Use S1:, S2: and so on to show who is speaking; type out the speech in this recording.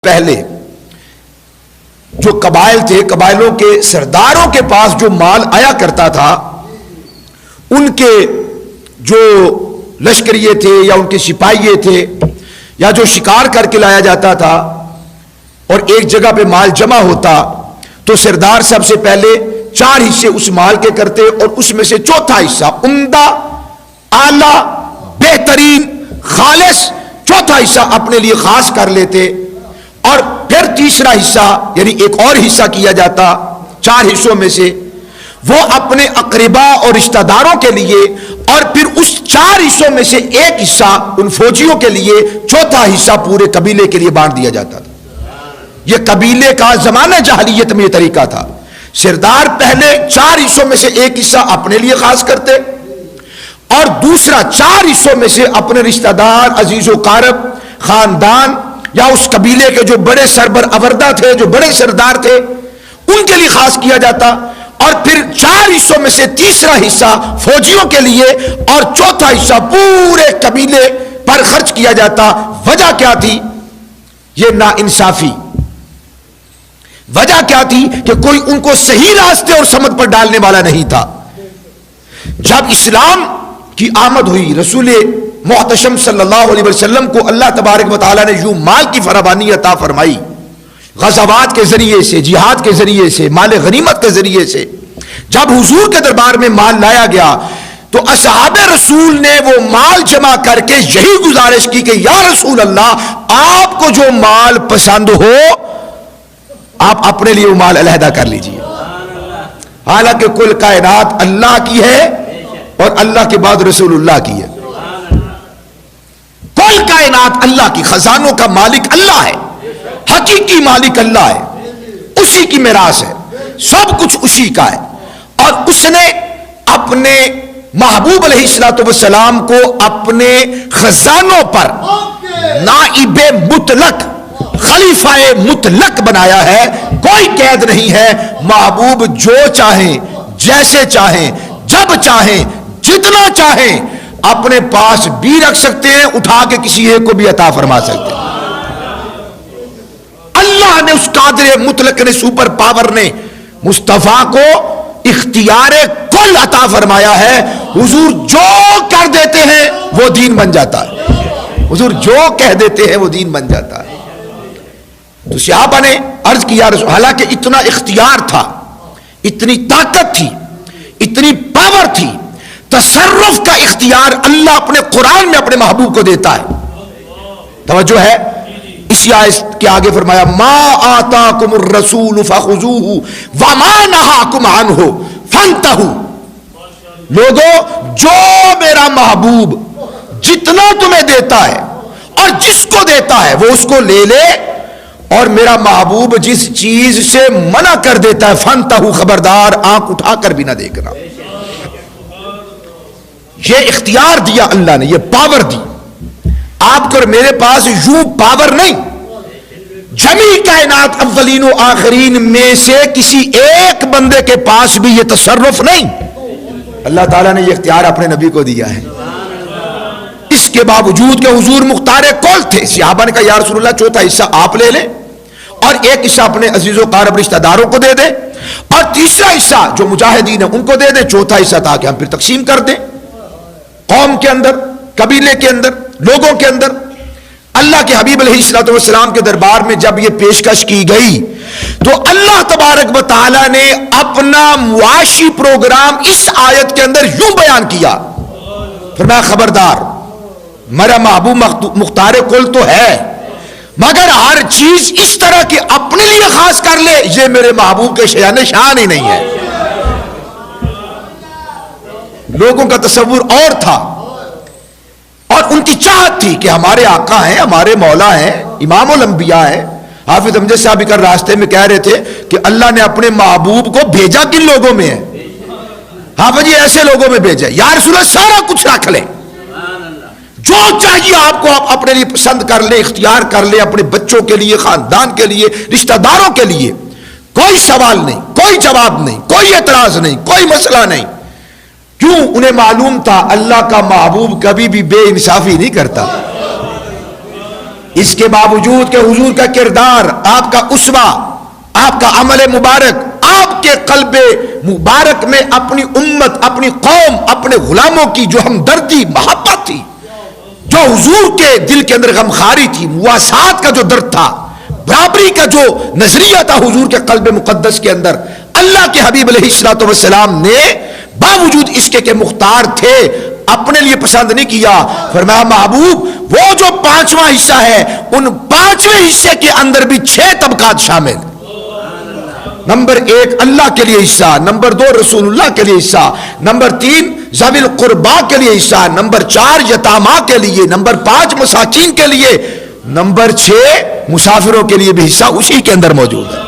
S1: پہلے جو قبائل تھے، قبائلوں کے سرداروں کے پاس جو مال آیا کرتا تھا، ان کے جو لشکریے تھے یا ان کے سپاہیے تھے یا جو شکار کر کے لایا جاتا تھا اور ایک جگہ پہ مال جمع ہوتا تو سردار سب سے پہلے 4 حصے اس مال کے کرتے اور اس میں سے چوتھا حصہ عمدہ، اعلیٰ، بہترین، خالص چوتھا حصہ اپنے لیے خاص کر لیتے، اور پھر تیسرا حصہ یعنی ایک اور حصہ کیا جاتا 4 حصوں میں سے، وہ اپنے اقربا اور رشتہ داروں کے لیے، اور پھر اس 4 حصوں میں سے ایک حصہ ان فوجیوں کے لیے، چوتھا حصہ پورے قبیلے کے لیے بانٹ دیا جاتا تھا۔ یہ قبیلے کا زمانہ جاہلیت میں یہ طریقہ تھا۔ سردار پہلے 4 حصوں میں سے ایک حصہ اپنے لیے خاص کرتے اور دوسرا 4 حصوں میں سے اپنے رشتہ دار، عزیز و قارب، خاندان یا اس قبیلے کے جو بڑے سربر آوردہ تھے، جو بڑے سردار تھے، ان کے لیے خاص کیا جاتا، اور پھر 4 حصوں میں سے تیسرا حصہ فوجیوں کے لیے اور چوتھا حصہ پورے قبیلے پر خرچ کیا جاتا۔ وجہ کیا تھی؟ یہ ناانصافی۔ وجہ کیا تھی؟ کہ کوئی ان کو صحیح راستے اور سمت پر ڈالنے والا نہیں تھا۔ جب اسلام کی آمد ہوئی، رسول محتشم صلی اللہ علیہ وسلم کو اللہ تبارک و تعالیٰ نے یوں مال کی فراوانی عطا فرمائی، غزوات کے ذریعے سے، جہاد کے ذریعے سے، مال غنیمت کے ذریعے سے۔ جب حضور کے دربار میں مال لایا گیا تو اصحاب رسول نے وہ مال جمع کر کے یہی گزارش کی کہ یا رسول اللہ، آپ کو جو مال پسند ہو آپ اپنے لیے وہ مال علیحدہ کر لیجئے۔ حالانکہ کل کائنات اللہ کی ہے اور اللہ کے بعد رسول اللہ کی ہے۔ کل کائنات اللہ کی، خزانوں کا مالک اللہ ہے، حقیقی مالک اللہ ہے، اسی کی میراث ہے، سب کچھ اسی کا ہے، اور اس نے اپنے محبوب علیہ الصلوۃ والسلام کو اپنے خزانوں پر نائب مطلق، خلیفہ مطلق بنایا ہے۔ کوئی قید نہیں ہے، محبوب جو چاہیں، جیسے چاہیں، جب چاہیں، جتنا چاہیں اپنے پاس بھی رکھ سکتے ہیں، اٹھا کے کسی ایک کو بھی عطا فرما سکتے ہیں۔ اللہ نے اس قادر مطلق نے، سپر پاور نے مصطفیٰ کو اختیار کل عطا فرمایا ہے۔ حضور جو کر دیتے ہیں وہ دین بن جاتا ہے، حضور جو کہہ دیتے ہیں وہ دین بن جاتا ہے۔ تو صحابہ نے عرض کیا رسول، حالانکہ اتنا اختیار تھا، اتنی طاقت تھی، اتنی پاور تھی، تصرف کا اختیار اللہ اپنے قرآن میں اپنے محبوب کو دیتا ہے۔ توجہ ہے؟ اسی آیت کے آگے فرمایا ما آتاکم الرسول فخذوہ وما نہاکم عنہ فانتہوا۔ لوگوں، جو میرا محبوب جتنا تمہیں دیتا ہے اور جس کو دیتا ہے وہ اس کو لے لے، اور میرا محبوب جس چیز سے منع کر دیتا ہے فانتہوا، خبردار آنکھ اٹھا کر بھی نہ دیکھنا۔ یہ اختیار دیا اللہ نے، یہ پاور دی آپ کو اور میرے پاس۔ یوں پاور نہیں، جمیع کائنات اولین و آخرین میں سے کسی ایک بندے کے پاس بھی یہ تصرف نہیں، اللہ تعالیٰ نے یہ اختیار اپنے نبی کو دیا ہے۔ اس کے باوجود کہ حضور مختار کل تھے، صحابہ نے کہا یا رسول اللہ چوتھا حصہ آپ لے لیں اور ایک حصہ اپنے عزیز و قارب رشتہ داروں کو دے دیں، اور تیسرا حصہ جو مجاہدین ہیں ان کو دے دیں، چوتھا حصہ تاکہ ہم پھر تقسیم کر دیں قوم کے اندر، قبیلے کے اندر، لوگوں کے اندر۔ اللہ کے حبیب علیہ الصلوۃ والسلام کے دربار میں جب یہ پیشکش کی گئی تو اللہ تبارک و تعالی نے اپنا معاشی پروگرام اس آیت کے اندر یوں بیان کیا، فرمایا خبردار، میرا محبوب مختار کل تو ہے، مگر ہر چیز اس طرح کی اپنے لیے خاص کر لے، یہ میرے محبوب کے شان شان ہی نہیں ہے۔ لوگوں کا تصور اور تھا، اور ان کی چاہت تھی کہ ہمارے آقا ہیں، ہمارے مولا ہیں، امام الانبیاء ہیں۔ حافظ امجد صاحب کر راستے میں کہہ رہے تھے کہ اللہ نے اپنے محبوب کو بھیجا کن لوگوں میں ہے؟ حافظ جی ایسے لوگوں میں بھیجا، یا رسول اللہ سارا کچھ رکھ لیں، جو چاہیے آپ کو آپ اپنے لیے پسند کر لیں، اختیار کر لیں، اپنے بچوں کے لیے، خاندان کے لیے، رشتہ داروں کے لیے، کوئی سوال نہیں، کوئی جواب نہیں، کوئی اعتراض نہیں، کوئی مسئلہ نہیں۔ کیوں؟ انہیں معلوم تھا اللہ کا محبوب کبھی بھی بے انصافی نہیں کرتا۔ اس کے باوجود کہ حضور کا کردار، آپ کا اسوہ، آپ کا عمل مبارک، آپ کے قلب مبارک میں اپنی امت، اپنی قوم، اپنے غلاموں کی جو ہمدردی، محبت تھی، جو حضور کے دل کے اندر غمخواری تھی، مواسات کا جو درد تھا، برابری کا جو نظریہ تھا حضور کے قلب مقدس کے اندر، اللہ کے حبیب علیہ الصلوۃ والسلام نے باوجود اس کے کہ مختار تھے اپنے لیے پسند نہیں کیا. فرمایا محبوب وہ جو 5واں حصہ ہے، ان 5ویں حصے کے اندر بھی 6 طبقات شامل. نمبر 1 اللہ کے لیے حصہ، نمبر 2 رسول اللہ کے لیے حصہ، نمبر 3 ذوی القربا کے لیے حصہ، نمبر 4 یتاما کے لیے، نمبر 5 مساکین کے لیے، نمبر 6 مسافروں کے لیے بھی حصہ اسی کے اندر موجود ہے.